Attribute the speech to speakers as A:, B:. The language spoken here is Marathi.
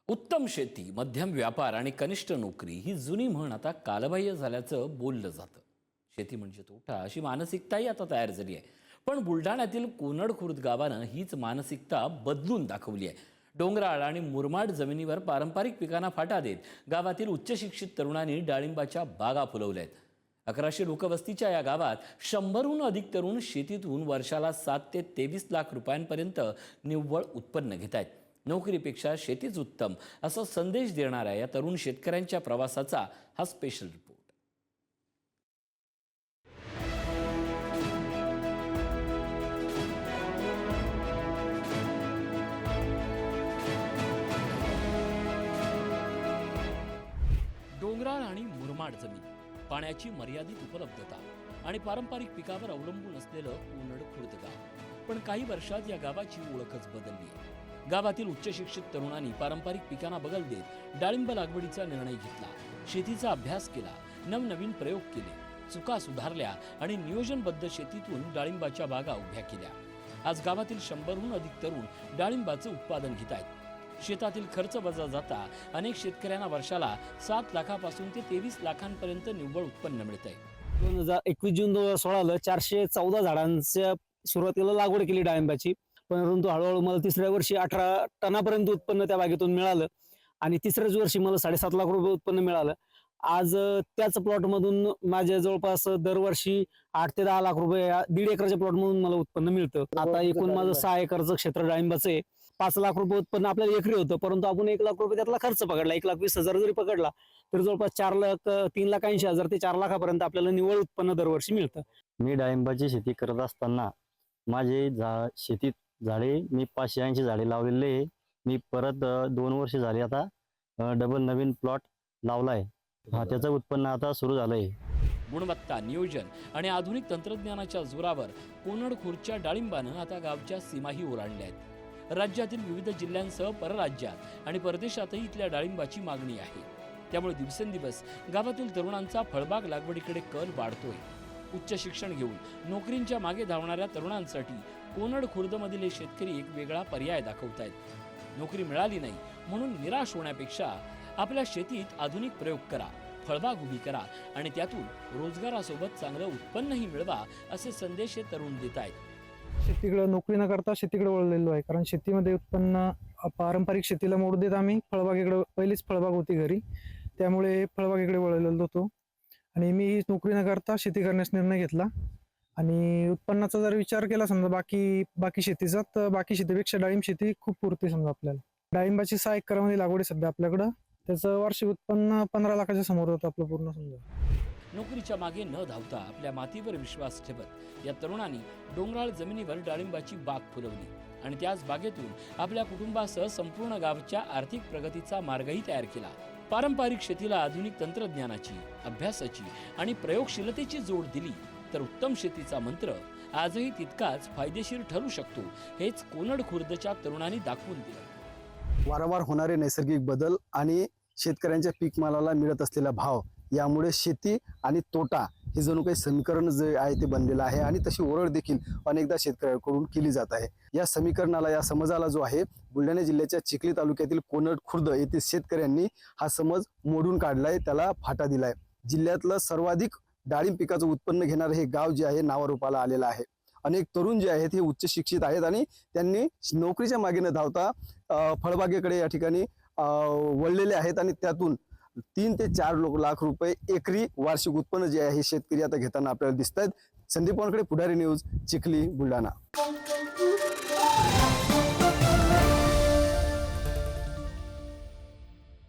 A: उत्तम शेती, मध्यम व्यापार आणि कनिष्ठ नोकरी ही जुनी म्हण आता कालबाह्य झाल्याचं बोललं जातं। शेती म्हणजे तोटा अशी मानसिकताही आता तयार झाली आहे। पण बुलढाण्यातील कोनड खुर्द गावानं हीच मानसिकता बदलून दाखवली आहे। डोंगराळ आणि मुरमाड जमिनीवर पारंपरिक पिकांना फाटा देत गावातील उच्च शिक्षित तरुणांनी डाळिंबाच्या बागा फुलवल्या आहेत। 1100 लोकवस्तीच्या या गावात 100हून अधिक तरुण शेतीतून वर्षाला 7 ते 23 लाख रुपयांपर्यंत निव्वळ उत्पन्न घेत आहेत। नोकरीपेक्षा शेतीच उत्तम असा संदेश देणाऱ्या या तरुण शेतकऱ्यांच्या प्रवासाचा हा स्पेशल रिपोर्ट। डोंगराळ आणि मुरमाड जमीन, पाण्याची मर्यादित उपलब्धता आणि पारंपरिक पिकावर अवलंबून असलेलं कोनड खुर्द गाव। पण काही वर्षात या गावाची ओळखच बदलली आहे। गावातील उच्च शिक्षित तरुणांनी पारंपरिक पिकांना बगल देत डाळिंब लागवडीचा निर्णय घेतला, शेतीचा अभ्यास केला, नवनवीन प्रयोग केले, चुका सुधारल्या आणि नियोजनबद्ध शेतीतून डाळिंबाच्या बागा उभ्या केल्या। आज गावातील 100हून अधिक तरुण डाळिंबाचं उत्पादन घेत आहेत। शेतातील खर्च वजा जाता अनेक शेतकऱ्यांना वर्षाला 7 लाखापासून ते 23 लाखांपर्यंत निव्वळ उत्पन्न मिळत आहे।
B: 2021 जून 2016ला 414 झाडांच्या सुरुवातीला लागवड केली डाळिंबाची, परंतु हळूहळू मला तिसऱ्या वर्षी 18 टनापर्यंत उत्पन्न त्या बागेतून मिळालं आणि तिसऱ्याच वर्षी मला 7.5 लाख रुपये उत्पन्न मिळालं। आज त्याच प्लॉटमधून माझ्या जवळपास दरवर्षी 8 ते 10 लाख रुपये 1.5 एकरच्या प्लॉटमधून मला उत्पन्न मिळतं। आता एकूण माझं 6 एकरचं क्षेत्र डाळिंबाचं आहे। 5 लाख रुपये उत्पन्न आपल्याला एकरी होतं, परंतु आपण 1 लाख रुपये त्यातला खर्च पकडला, 1,20,000 जरी पकडला तर जवळपास 3,80,000 ते 4 लाखापर्यंत आपल्याला निव्वळ उत्पन्न दरवर्षी मिळतं।
C: मी डाळिंबाची शेती करत असताना माझे शेतीत झाडे मी 580 झाडे लावलेले आहे। मी परत 2 वर्ष झाले आता डबल नवीन प्लॉट लावलाय। त्याचं उत्पन्न आता सुरू झालंय।
A: गुणवत्ता, नियोजन आणि आधुनिक तंत्रज्ञानाच्या जोरावर कोनड खुर्दच्या डाळिंबानं आता गावच्या सीमाही ओलांडल्या आहेत। राज्यातील विविध जिल्ह्यांसह परराज्यात आणि परदेशातही इथल्या डाळिंबाची मागणी आहे। त्यामुळे दिवसेंदिवस गावातील तरुणांचा फळबाग लागवडीकडे कल वाढतोय। उच्च शिक्षण घेऊन नोकरींच्या मागे धावणाऱ्या तरुणांसाठी कोनड खुर्दमधील हे शेतकरी एक वेगळा पर्याय दाखवतायत। नोकरी मिळाली नाही म्हणून निराश होण्यापेक्षा आपल्या शेतीत आधुनिक प्रयोग करा, फळबाग उभी करा आणि त्यातून रोजगारासोबत चांगलं उत्पन्नही मिळवा असे संदेश हे तरुण देत आहेत।
D: शेतीकडे नोकरी न करता शेतीकडे वळलेलो आहे, कारण शेतीमध्ये उत्पन्न पारंपरिक शेतीला मोड देत आम्ही फळबागेकडे, पहिलीच फळबाग होती घरी, त्यामुळे फळबागेकडे वळलेलो होतो आणि मी नोकरी न करता शेती करण्यास निर्णय घेतला। आणि उत्पन्नाचा जर विचार केला समजा बाकी शेतीचा, तर बाकी शेतीपेक्षा डाळिंब शेती खूप पुरते समजा आपल्याला। डाळिंबाची 6 एकरमध्ये लागवड आहे सध्या आपल्याकडं, त्याचं वार्षिक उत्पन्न 15 लाखाच्या समोर होतं आपलं पूर्ण समजा।
A: नोकरीच्या मागे न धावता आपल्या मातीवर विश्वास ठेवत या तरुणांनी डोंगराळ जमिनीवर डाळिंबाची बाग फुलवली आणि त्याच बागेतून आपल्या कुटुंबासह संपूर्ण गावच्या आर्थिक प्रगतीचा मार्गही तयार केला। पारंपरिक शेतीला आधुनिक तंत्रज्ञानाची, अभ्यासाची आणि प्रयोगशीलतेची जोड दिली तर उत्तम शेतीचा मंत्र आजही तितकाच फायदेशीर ठरू शकतो, हेच कोनड खुर्दच्या तरुणांनी दाखवून दिलं।
E: वारंवार होणारे नैसर्गिक बदल आणि शेतकऱ्यांच्या पीक मालाला मिळत असलेला भाव, यामुळे शेती आणि तोटा हे जणू काही समीकरण जे आहे ते बनलेलं आहे आणि तशी ओरड देखील अनेकदा शेतकऱ्यांकडून केली जात आहे। या समीकरणाला, या समजाला जो आहे बुलढाणा जिल्ह्याच्या चिखली तालुक्यातील कोनड खुर्द येथील शेतकऱ्यांनी हा समज मोडून काढलाय, त्याला फाटा दिलाय। जिल्ह्यातलं सर्वाधिक डाळिंब पिकाचं उत्पन्न घेणारं हे गाव जे आहे नावारूपाला आलेलं आहे। अनेक तरुण जे आहेत हे उच्च शिक्षित आहेत आणि त्यांनी नोकरीच्या मागे न धावता फळबागेकडे या ठिकाणी वळलेले आहेत आणि त्यातून 3 ते 4 लाख रुपये एकरी वार्षिक उत्पन्न जे आहे हे शेतकरी आता घेताना आपल्याला दिसत आहेत। संदीप वानकडे, पुढारी न्यूज, चिखली, बुलढाणा।